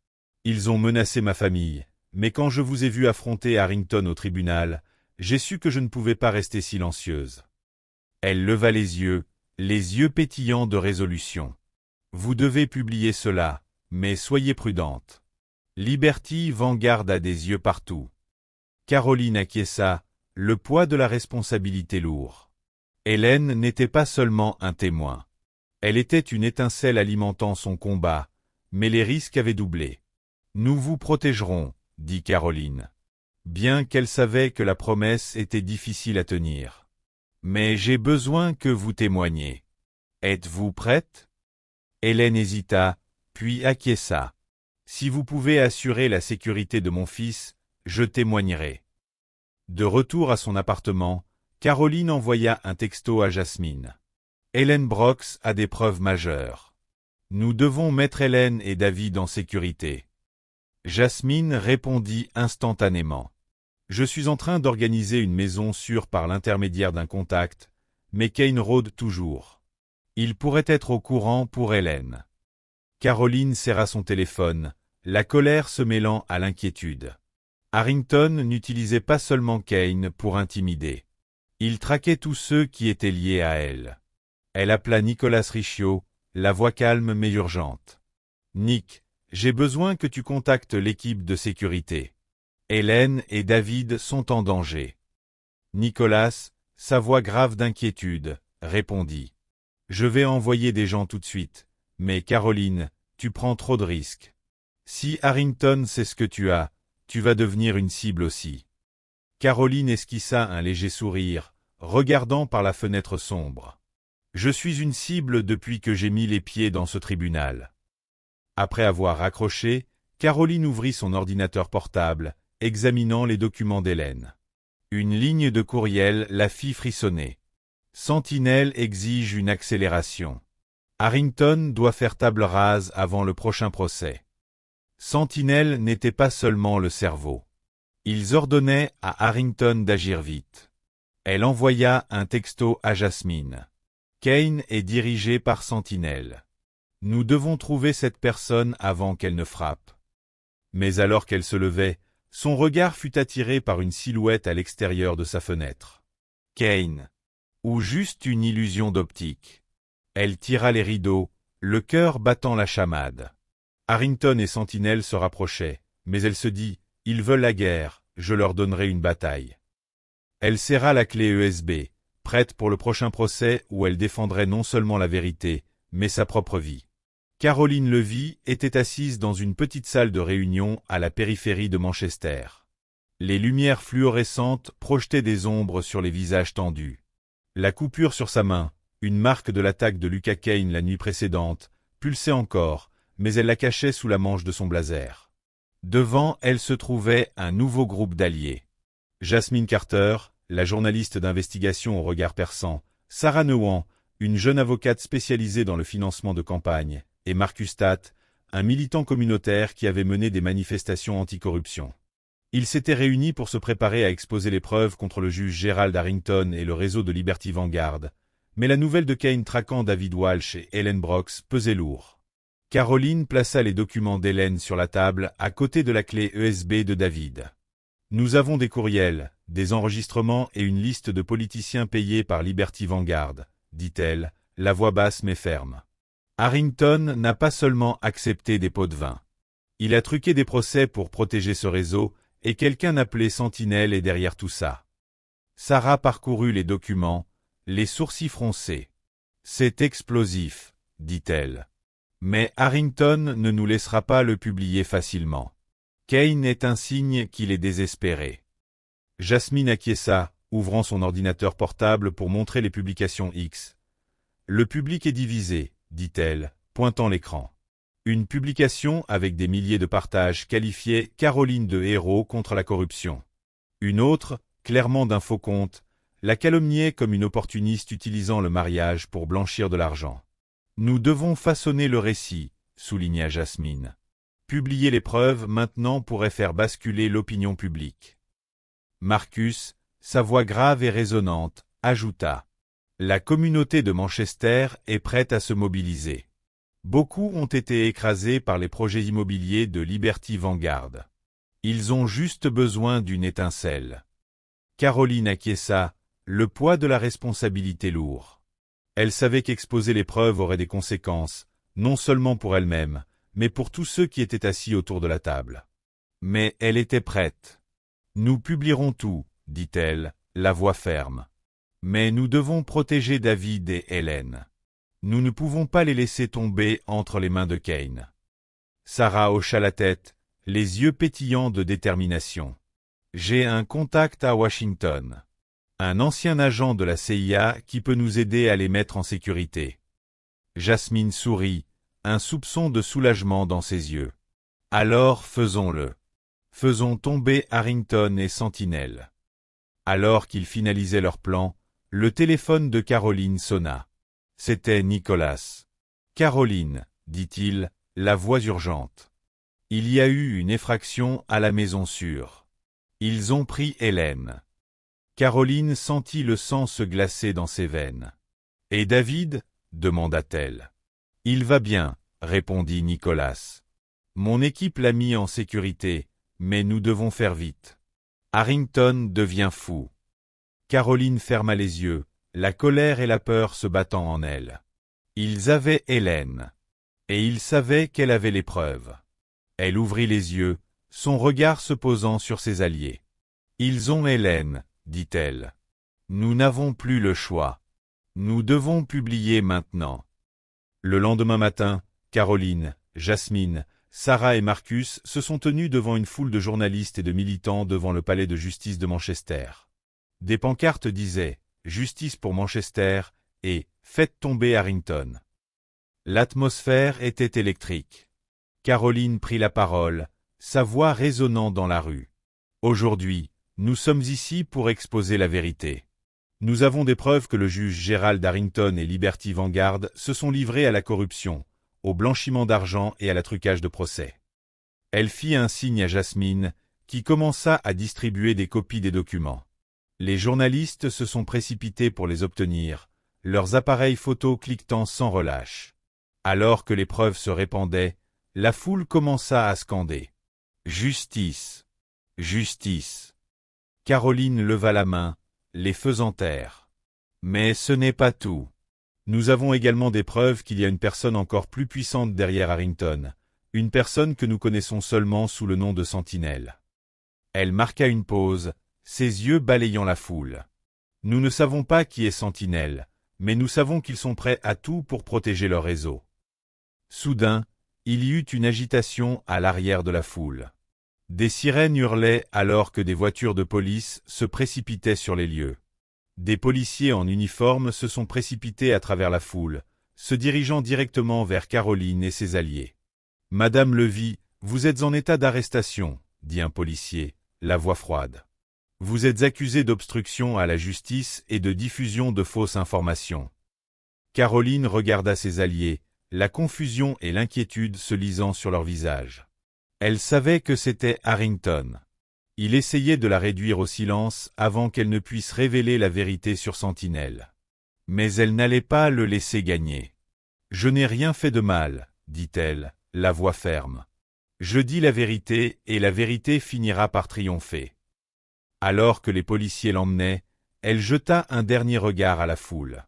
Ils ont menacé ma famille, mais quand je vous ai vu affronter Harrington au tribunal, j'ai su que je ne pouvais pas rester silencieuse. » Elle leva les yeux pétillants de résolution. « Vous devez publier cela, mais soyez prudente. Liberty Vanguard a des yeux partout. » Caroline acquiesça, le poids de la responsabilité lourd. Hélène n'était pas seulement un témoin. Elle était une étincelle alimentant son combat, mais les risques avaient doublé. « Nous vous protégerons, » dit Caroline. Bien qu'elle savait que la promesse était difficile à tenir. « Mais j'ai besoin que vous témoigniez. Êtes-vous prête ?» Hélène hésita, puis acquiesça. « Si vous pouvez assurer la sécurité de mon fils, je témoignerai. » De retour à son appartement, Caroline envoya un texto à Jasmine. « Hélène Brooks a des preuves majeures. Nous devons mettre Hélène et David en sécurité. » Jasmine répondit instantanément. « Je suis en train d'organiser une maison sûre par l'intermédiaire d'un contact, mais Kane rôde toujours. Il pourrait être au courant pour Hélène. » Caroline serra son téléphone, la colère se mêlant à l'inquiétude. Harrington n'utilisait pas seulement Kane pour intimider. Il traquait tous ceux qui étaient liés à elle. Elle appela Nicolas Riccio, la voix calme mais urgente. « Nick, j'ai besoin que tu contactes l'équipe de sécurité. Hélène et David sont en danger. » Nicolas, sa voix grave d'inquiétude, répondit. « Je vais envoyer des gens tout de suite, mais Caroline, tu prends trop de risques. Si Harrington sait ce que tu as, tu vas devenir une cible aussi. » Caroline esquissa un léger sourire, regardant par la fenêtre sombre. « Je suis une cible depuis que j'ai mis les pieds dans ce tribunal. » Après avoir raccroché, Caroline ouvrit son ordinateur portable, examinant les documents d'Hélène. Une ligne de courriel la fit frissonner. « Sentinelle exige une accélération. Harrington doit faire table rase avant le prochain procès. » Sentinelle n'était pas seulement le cerveau. Ils ordonnaient à Harrington d'agir vite. Elle envoya un texto à Jasmine. « Kane est dirigé par Sentinelle. Nous devons trouver cette personne avant qu'elle ne frappe. » Mais alors qu'elle se levait, son regard fut attiré par une silhouette à l'extérieur de sa fenêtre. Kane. Ou juste une illusion d'optique. Elle tira les rideaux, le cœur battant la chamade. Harrington et Sentinelle se rapprochaient, mais elle se dit « Ils veulent la guerre, je leur donnerai une bataille. » Elle serra la clé USB, prête pour le prochain procès où elle défendrait non seulement la vérité, mais sa propre vie. Caroline Levy était assise dans une petite salle de réunion à la périphérie de Manchester. Les lumières fluorescentes projetaient des ombres sur les visages tendus. La coupure sur sa main, une marque de l'attaque de Lucas Kane la nuit précédente, pulsait encore, mais elle la cachait sous la manche de son blazer. Devant elle se trouvait un nouveau groupe d'alliés. Jasmine Carter, la journaliste d'investigation au regard perçant, Sarah Neuan, une jeune avocate spécialisée dans le financement de campagne, et Marcus Tatt, un militant communautaire qui avait mené des manifestations anticorruption. Ils s'étaient réunis pour se préparer à exposer les preuves contre le juge Gerald Harrington et le réseau de Liberty Vanguard, mais la nouvelle de Kane traquant David Walsh et Hélène Brooks pesait lourd. Caroline plaça les documents d'Hélène sur la table à côté de la clé USB de David. « Nous avons des courriels, des enregistrements et une liste de politiciens payés par Liberty Vanguard, » dit-elle, la voix basse mais ferme. « Harrington n'a pas seulement accepté des pots de vin. Il a truqué des procès pour protéger ce réseau, et quelqu'un appelé Sentinelle est derrière tout ça. Sarah parcourut les documents, les sourcils froncés. C'est explosif, dit-elle. Mais Harrington ne nous laissera pas le publier facilement. Kane est un signe qu'il est désespéré. Jasmine acquiesça, ouvrant son ordinateur portable pour montrer les publications X. Le public est divisé, dit-elle, pointant l'écran. Une publication avec des milliers de partages qualifiait Caroline de héros contre la corruption. Une autre, clairement d'un faux compte, la calomniait comme une opportuniste utilisant le mariage pour blanchir de l'argent. Nous devons façonner le récit, souligna Jasmine. Publier les preuves maintenant pourrait faire basculer l'opinion publique. Marcus, sa voix grave et résonnante, ajouta. La communauté de Manchester est prête à se mobiliser. Beaucoup ont été écrasés par les projets immobiliers de Liberty Vanguard. Ils ont juste besoin d'une étincelle. Caroline acquiesça, le poids de la responsabilité lourd. Elle savait qu'exposer les preuves aurait des conséquences, non seulement pour elle-même, mais pour tous ceux qui étaient assis autour de la table. Mais elle était prête. Nous publierons tout, dit-elle, la voix ferme. Mais nous devons protéger David et Hélène. Nous ne pouvons pas les laisser tomber entre les mains de Kane. Sarah hocha la tête, les yeux pétillants de détermination. J'ai un contact à Washington. Un ancien agent de la CIA qui peut nous aider à les mettre en sécurité. Jasmine sourit, un soupçon de soulagement dans ses yeux. Alors faisons-le. Faisons tomber Harrington et Sentinelle. Alors qu'ils finalisaient leur plan, le téléphone de Caroline sonna. C'était Nicolas. Caroline, dit-il, la voix urgente. Il y a eu une effraction à la maison sûre. Ils ont pris Hélène. Caroline sentit le sang se glacer dans ses veines. « Et David » demanda-t-elle. « Il va bien » répondit Nicolas. « Mon équipe l'a mis en sécurité, mais nous devons faire vite. Harrington devient fou. » Caroline ferma les yeux, la colère et la peur se battant en elle. Ils avaient Hélène. Et ils savaient qu'elle avait les preuves. Elle ouvrit les yeux, son regard se posant sur ses alliés. « Ils ont Hélène » dit-elle. Nous n'avons plus le choix. Nous devons publier maintenant. Le lendemain matin, Caroline, Jasmine, Sarah et Marcus se sont tenus devant une foule de journalistes et de militants devant le palais de justice de Manchester. Des pancartes disaient « Justice pour Manchester » et « Faites tomber Harrington ». L'atmosphère était électrique. Caroline prit la parole, sa voix résonnant dans la rue. Aujourd'hui, nous sommes ici pour exposer la vérité. Nous avons des preuves que le juge Gerald Harrington et Liberty Vanguard se sont livrés à la corruption, au blanchiment d'argent et à la trucage de procès. Elle fit un signe à Jasmine, qui commença à distribuer des copies des documents. Les journalistes se sont précipités pour les obtenir, leurs appareils photo cliquetant sans relâche. Alors que les preuves se répandaient, la foule commença à scander. « Justice! Justice !» Caroline leva la main, les faisant taire. Mais ce n'est pas tout. Nous avons également des preuves qu'il y a une personne encore plus puissante derrière Harrington, une personne que nous connaissons seulement sous le nom de Sentinelle. Elle marqua une pause, ses yeux balayant la foule. Nous ne savons pas qui est Sentinelle, mais nous savons qu'ils sont prêts à tout pour protéger leur réseau. Soudain, il y eut une agitation à l'arrière de la foule. Des sirènes hurlaient alors que des voitures de police se précipitaient sur les lieux. Des policiers en uniforme se sont précipités à travers la foule, se dirigeant directement vers Caroline et ses alliés. « Madame Levy, vous êtes en état d'arrestation, » dit un policier, la voix froide. « Vous êtes accusée d'obstruction à la justice et de diffusion de fausses informations. » Caroline regarda ses alliés, la confusion et l'inquiétude se lisant sur leurs visages. Elle savait que c'était Harrington. Il essayait de la réduire au silence avant qu'elle ne puisse révéler la vérité sur Sentinelle. Mais elle n'allait pas le laisser gagner. « Je n'ai rien fait de mal, » dit-elle, la voix ferme. « Je dis la vérité et la vérité finira par triompher. » Alors que les policiers l'emmenaient, elle jeta un dernier regard à la foule.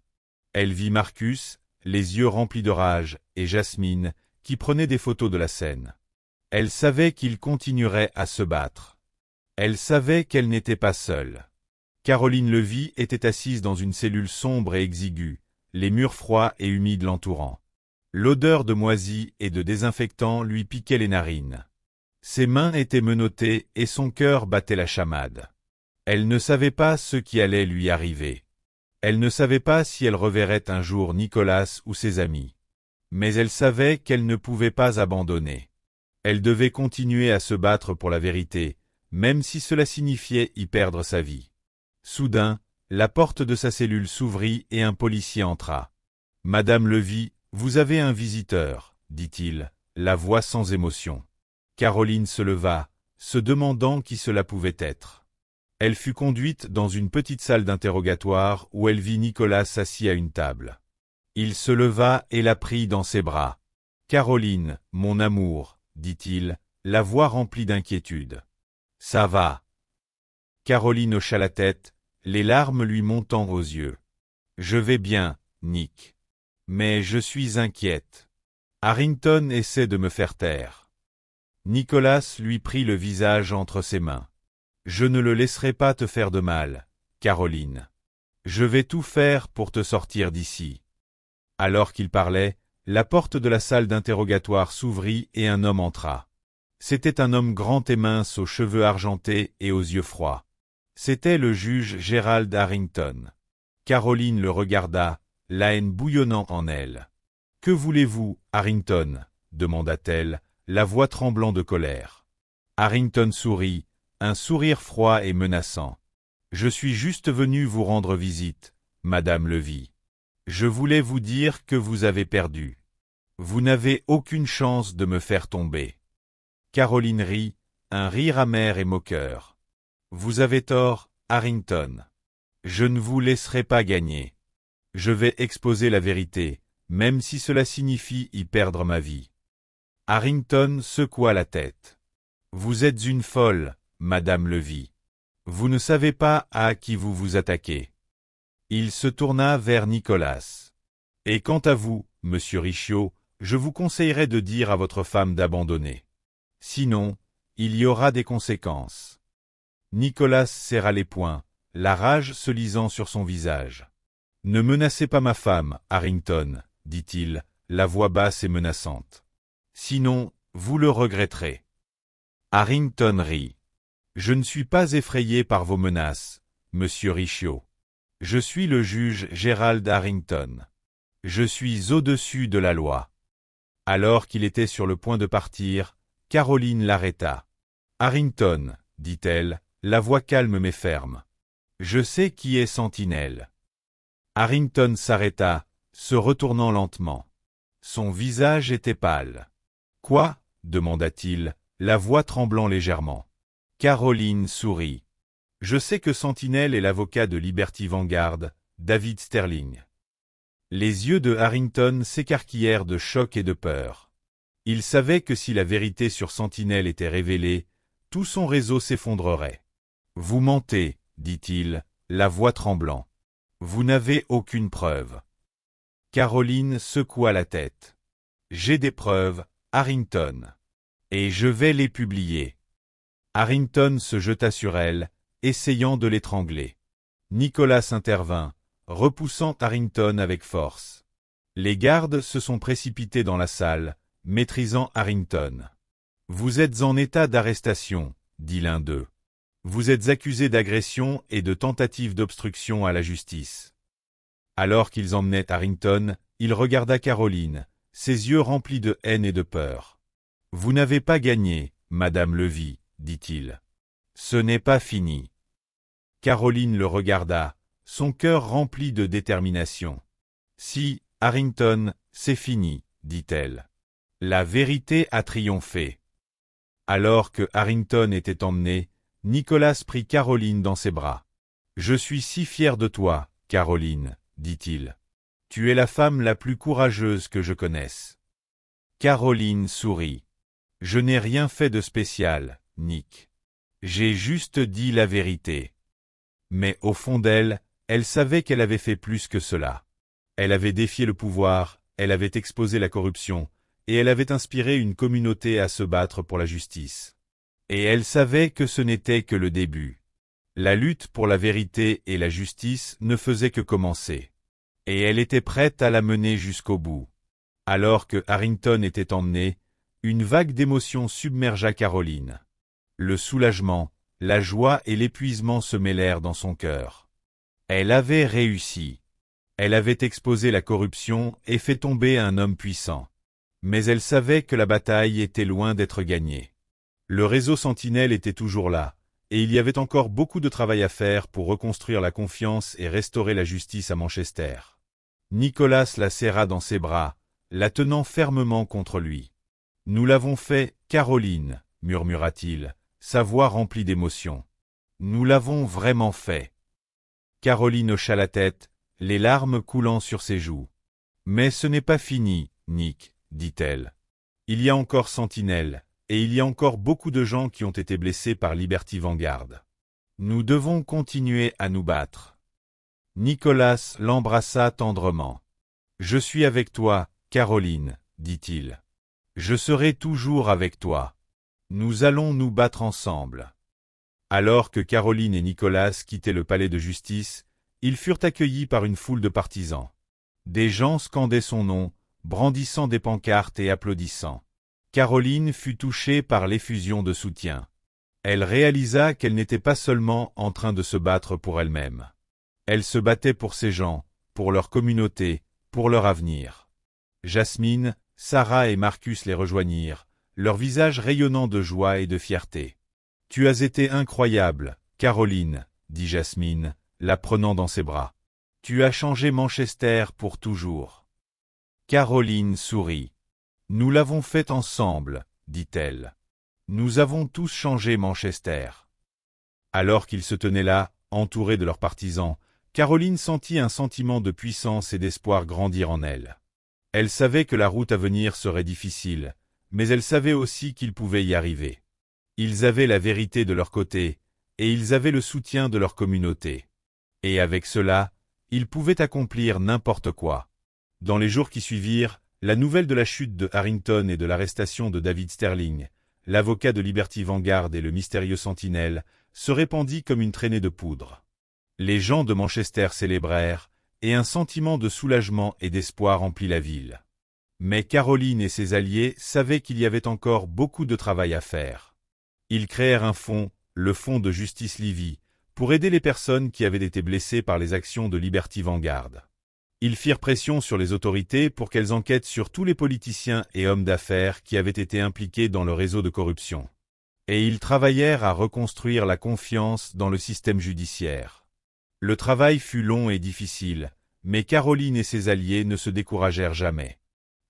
Elle vit Marcus, les yeux remplis de rage, et Jasmine, qui prenait des photos de la scène. Elle savait qu'il continuerait à se battre. Elle savait qu'elle n'était pas seule. Caroline Levy était assise dans une cellule sombre et exiguë, les murs froids et humides l'entourant. L'odeur de moisi et de désinfectant lui piquait les narines. Ses mains étaient menottées et son cœur battait la chamade. Elle ne savait pas ce qui allait lui arriver. Elle ne savait pas si elle reverrait un jour Nicolas ou ses amis. Mais elle savait qu'elle ne pouvait pas abandonner. Elle devait continuer à se battre pour la vérité, même si cela signifiait y perdre sa vie. Soudain, la porte de sa cellule s'ouvrit et un policier entra. « Madame Levy, vous avez un visiteur, dit-il, la voix sans émotion. » Caroline se leva, se demandant qui cela pouvait être. Elle fut conduite dans une petite salle d'interrogatoire où elle vit Nicolas assis à une table. Il se leva et la prit dans ses bras. « Caroline, mon amour, » dit-il, la voix remplie d'inquiétude. « Ça va. » Caroline hocha la tête, les larmes lui montant aux yeux. « Je vais bien, Nick. Mais je suis inquiète. Harrington essaie de me faire taire. » Nicolas lui prit le visage entre ses mains. « Je ne le laisserai pas te faire de mal, Caroline. Je vais tout faire pour te sortir d'ici. » Alors qu'il parlait, la porte de la salle d'interrogatoire s'ouvrit et un homme entra. C'était un homme grand et mince aux cheveux argentés et aux yeux froids. C'était le juge Gerald Harrington. Caroline le regarda, la haine bouillonnant en elle. « Que voulez-vous, Harrington ?» demanda-t-elle, la voix tremblant de colère. Harrington sourit, un sourire froid et menaçant. « Je suis juste venu vous rendre visite, Madame Levy. Je voulais vous dire que vous avez perdu. Vous n'avez aucune chance de me faire tomber. » Caroline rit, un rire amer et moqueur. « Vous avez tort, Harrington. Je ne vous laisserai pas gagner. Je vais exposer la vérité, même si cela signifie y perdre ma vie. » Harrington secoua la tête. « Vous êtes une folle, Madame Levy. Vous ne savez pas à qui vous vous attaquez. » Il se tourna vers Nicolas. « Et quant à vous, Monsieur Richiot, je vous conseillerais de dire à votre femme d'abandonner. Sinon, il y aura des conséquences. » Nicolas serra les poings, la rage se lisant sur son visage. « Ne menacez pas ma femme, Harrington, » dit-il, la voix basse et menaçante. « Sinon, vous le regretterez. » Harrington rit. « Je ne suis pas effrayé par vos menaces, Monsieur Richiot. Je suis le juge Gerald Harrington. Je suis au-dessus de la loi. » Alors qu'il était sur le point de partir, Caroline l'arrêta. « Harrington, » dit-elle, la voix calme mais ferme. « Je sais qui est Sentinelle. » Harrington s'arrêta, se retournant lentement. Son visage était pâle. « Quoi ?» demanda-t-il, la voix tremblant légèrement. Caroline sourit. « Je sais que Sentinelle est l'avocat de Liberty Vanguard, David Sterling. » Les yeux de Harrington s'écarquillèrent de choc et de peur. Il savait que si la vérité sur Sentinelle était révélée, tout son réseau s'effondrerait. « Vous mentez, » dit-il, la voix tremblant. « Vous n'avez aucune preuve. » Caroline secoua la tête. « J'ai des preuves, Harrington. Et je vais les publier. » Harrington se jeta sur elle, essayant de l'étrangler. Nicolas intervint, repoussant Harrington avec force. Les gardes se sont précipités dans la salle, maîtrisant Harrington. « Vous êtes en état d'arrestation, » dit l'un d'eux. « Vous êtes accusé d'agression et de tentative d'obstruction à la justice. » Alors qu'ils emmenaient Harrington, il regarda Caroline, ses yeux remplis de haine et de peur. « Vous n'avez pas gagné, Madame Levy, » dit-il. « Ce n'est pas fini. » Caroline le regarda, son cœur rempli de détermination. « Si, Harrington, c'est fini, » dit-elle. « La vérité a triomphé. » Alors que Harrington était emmené, Nicolas prit Caroline dans ses bras. « Je suis si fier de toi, Caroline, » dit-il. « Tu es la femme la plus courageuse que je connaisse. » Caroline sourit. « Je n'ai rien fait de spécial, Nick. J'ai juste dit la vérité. » Mais au fond d'elle, elle savait qu'elle avait fait plus que cela. Elle avait défié le pouvoir, elle avait exposé la corruption, et elle avait inspiré une communauté à se battre pour la justice. Et elle savait que ce n'était que le début. La lutte pour la vérité et la justice ne faisait que commencer. Et elle était prête à la mener jusqu'au bout. Alors que Harrington était emmené, une vague d'émotions submergea Caroline. Le soulagement, la joie et l'épuisement se mêlèrent dans son cœur. Elle avait réussi. Elle avait exposé la corruption et fait tomber un homme puissant. Mais elle savait que la bataille était loin d'être gagnée. Le réseau Sentinelle était toujours là, et il y avait encore beaucoup de travail à faire pour reconstruire la confiance et restaurer la justice à Manchester. Nicholas la serra dans ses bras, la tenant fermement contre lui. « Nous l'avons fait, Caroline, » murmura-t-il, sa voix remplie d'émotion. « Nous l'avons vraiment fait. » Caroline hocha la tête, les larmes coulant sur ses joues. « Mais ce n'est pas fini, Nick, » dit-elle. « Il y a encore Sentinelle, et il y a encore beaucoup de gens qui ont été blessés par Liberty Vanguard. Nous devons continuer à nous battre. » Nicholas l'embrassa tendrement. « Je suis avec toi, Caroline, » dit-il. « Je serai toujours avec toi. Nous allons nous battre ensemble. » Alors que Caroline et Nicholas quittaient le palais de justice, ils furent accueillis par une foule de partisans. Des gens scandaient son nom, brandissant des pancartes et applaudissant. Caroline fut touchée par l'effusion de soutien. Elle réalisa qu'elle n'était pas seulement en train de se battre pour elle-même. Elle se battait pour ces gens, pour leur communauté, pour leur avenir. Jasmine, Sarah et Marcus les rejoignirent, leurs visages rayonnant de joie et de fierté. « Tu as été incroyable, Caroline, » dit Jasmine, la prenant dans ses bras. « Tu as changé Manchester pour toujours. » Caroline sourit. « Nous l'avons fait ensemble, » dit-elle. « Nous avons tous changé Manchester. » Alors qu'ils se tenaient là, entourés de leurs partisans, Caroline sentit un sentiment de puissance et d'espoir grandir en elle. Elle savait que la route à venir serait difficile, mais elle savait aussi qu'ils pouvaient y arriver. Ils avaient la vérité de leur côté, et ils avaient le soutien de leur communauté. Et avec cela, ils pouvaient accomplir n'importe quoi. Dans les jours qui suivirent, la nouvelle de la chute de Harrington et de l'arrestation de David Sterling, l'avocat de Liberty Vanguard et le mystérieux Sentinelle, se répandit comme une traînée de poudre. Les gens de Manchester célébrèrent, et un sentiment de soulagement et d'espoir emplit la ville. Mais Caroline et ses alliés savaient qu'il y avait encore beaucoup de travail à faire. Ils créèrent un fonds, le Fonds de Justice Livy, pour aider les personnes qui avaient été blessées par les actions de Liberty Vanguard. Ils firent pression sur les autorités pour qu'elles enquêtent sur tous les politiciens et hommes d'affaires qui avaient été impliqués dans le réseau de corruption. Et ils travaillèrent à reconstruire la confiance dans le système judiciaire. Le travail fut long et difficile, mais Caroline et ses alliés ne se découragèrent jamais.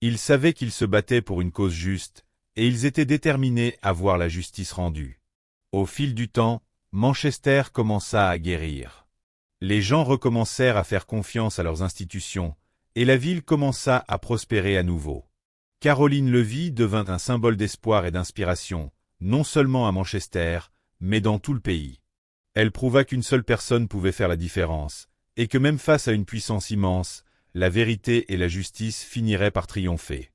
Ils savaient qu'ils se battaient pour une cause juste, et ils étaient déterminés à voir la justice rendue. Au fil du temps, Manchester commença à guérir. Les gens recommencèrent à faire confiance à leurs institutions, et la ville commença à prospérer à nouveau. Caroline Levy devint un symbole d'espoir et d'inspiration, non seulement à Manchester, mais dans tout le pays. Elle prouva qu'une seule personne pouvait faire la différence, et que même face à une puissance immense, la vérité et la justice finiraient par triompher.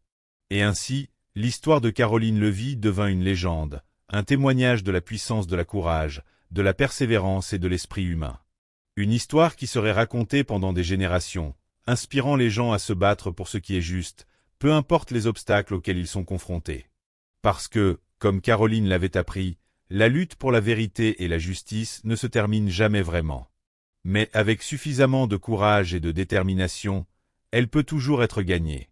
Et ainsi, l'histoire de Caroline Levy devint une légende, un témoignage de la puissance de la courage, de la persévérance et de l'esprit humain. Une histoire qui serait racontée pendant des générations, inspirant les gens à se battre pour ce qui est juste, peu importe les obstacles auxquels ils sont confrontés. Parce que, comme Caroline l'avait appris, la lutte pour la vérité et la justice ne se termine jamais vraiment. Mais avec suffisamment de courage et de détermination, elle peut toujours être gagnée.